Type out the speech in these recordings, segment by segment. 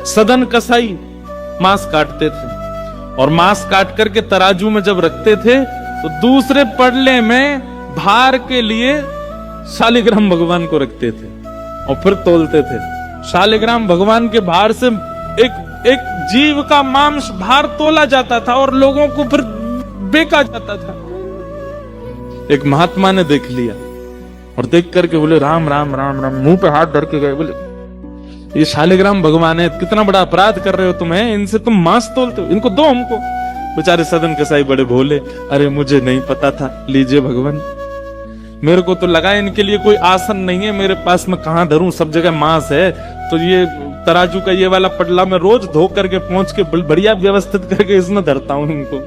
सदन कसाई मांस काटते थे और मांस काट करके तराजू में जब रखते थे तो दूसरे पड़ले में भार के लिए शालिग्राम भगवान को रखते थे और फिर तोलते थे। शालिग्राम भगवान के भार से एक जीव का मांस भार तोला जाता था और लोगों को फिर बेचा जाता था। एक महात्मा ने देख लिया और देख करके बोले राम राम राम राम, मुंह पे हाथ धर के गए, बोले ये शालिग्राम भगवान है, कितना बड़ा अपराध कर रहे हो तुम, है इनसे तुम मांस तोलते हो, इनको दो हमको। बेचारे सदन कसाई बड़े भोले, अरे मुझे नहीं पता था, लीजिए भगवान, मेरे को तो लगा इनके लिए कोई आसन नहीं है मेरे पास, में कहां धरूं, सब जगह मांस है, तो ये तराजू का ये वाला पटला मैं रोज धो करके पहुंच के बढ़िया व्यवस्थित करके इसमें धरता हूं, इनको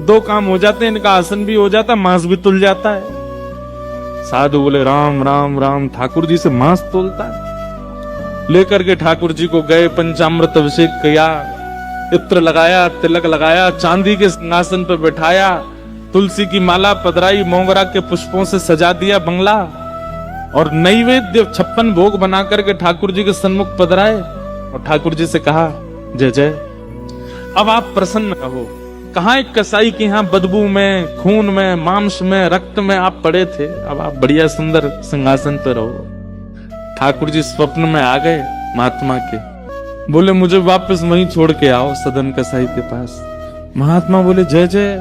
दो काम हो जाते हैं, इनका आसन भी हो जाता, मांस भी तुल जाता है। साधु बोले राम राम राम, ठाकुर जी से मांस तोलता है। लेकर के ठाकुर जी को गए, पंचामृत अभिषेक किया, इत्र लगाया, तिलक लगाया, चांदी के सिंहासन पर बैठाया, तुलसी की माला पधराई, मोगरा के पुष्पों से सजा दिया बंगला और नैवेद्य 56 भोग बना करके ठाकुर जी के सन्मुख पधराए और ठाकुर जी से कहा जय जय, अब आप प्रसन्न रहो। कहां एक कसाई के यहाँ बदबू में, खून में, मांस में, रक्त में आप पड़े थे, अब आप बढ़िया सुंदर सिंहासन पर रहो। ठाकुर जी स्वप्न में आ गए महात्मा के, बोले मुझे वापस वहीं छोड़ के आओ सदन कसाई के पास। महात्मा बोले जय जय,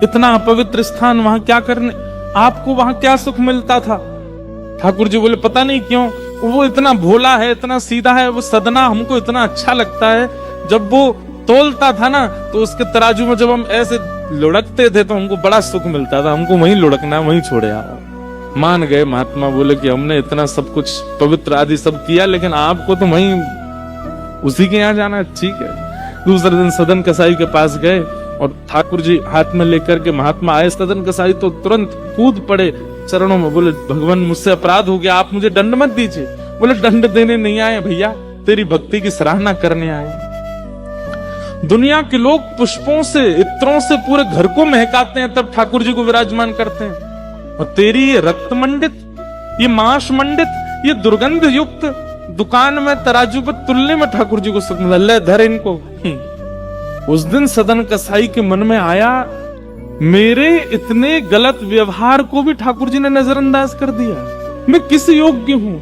इतना अपवित्र स्थान वहां क्या करने, आपको वहां क्या सुख मिलता था? ठाकुर जी बोले पता नहीं क्यों, वो इतना भोला है, इतना सीधा है, वो सदना हमको इतना अच्छा लगता है। जब वो तोलता था ना तो उसके तराजू में जब हम ऐसे लुढ़कते थे तो हमको बड़ा सुख मिलता था, हमको वहीं लुढ़कना, वहीं छोड़े आओ। मान गए महात्मा, बोले कि हमने इतना सब कुछ पवित्र आदि सब किया, लेकिन आपको तो वहीं उसी के यहाँ जाना, ठीक है। दूसरे दिन सदन कसाई के पास गए और ठाकुर जी हाथ में लेकर के महात्मा आए। सदन कसाई तो तुरंत कूद पड़े चरणों में, बोले भगवान मुझसे अपराध हो गया, आप मुझे दंड मत दीजिए। बोले दंड देने नहीं आए भैया, तेरी भक्ति की सराहना करने आए। दुनिया के लोग पुष्पों से, इत्रों से पूरे घर को महकाते हैं, तब ठाकुर जी को विराजमान करते हैं, और तेरी ये रक्त मंडित, ये मांस मंडित, ये दुर्गंध युक्त दुकान में तराजू पर तुलने में ठाकुर जी को सुख मिला, ले धर इनको। उस दिन सदन कसाई के मन में आया, मेरे इतने गलत व्यवहार को भी ठाकुर जी ने नजरअंदाज कर दिया, मैं किस योग्य हूं?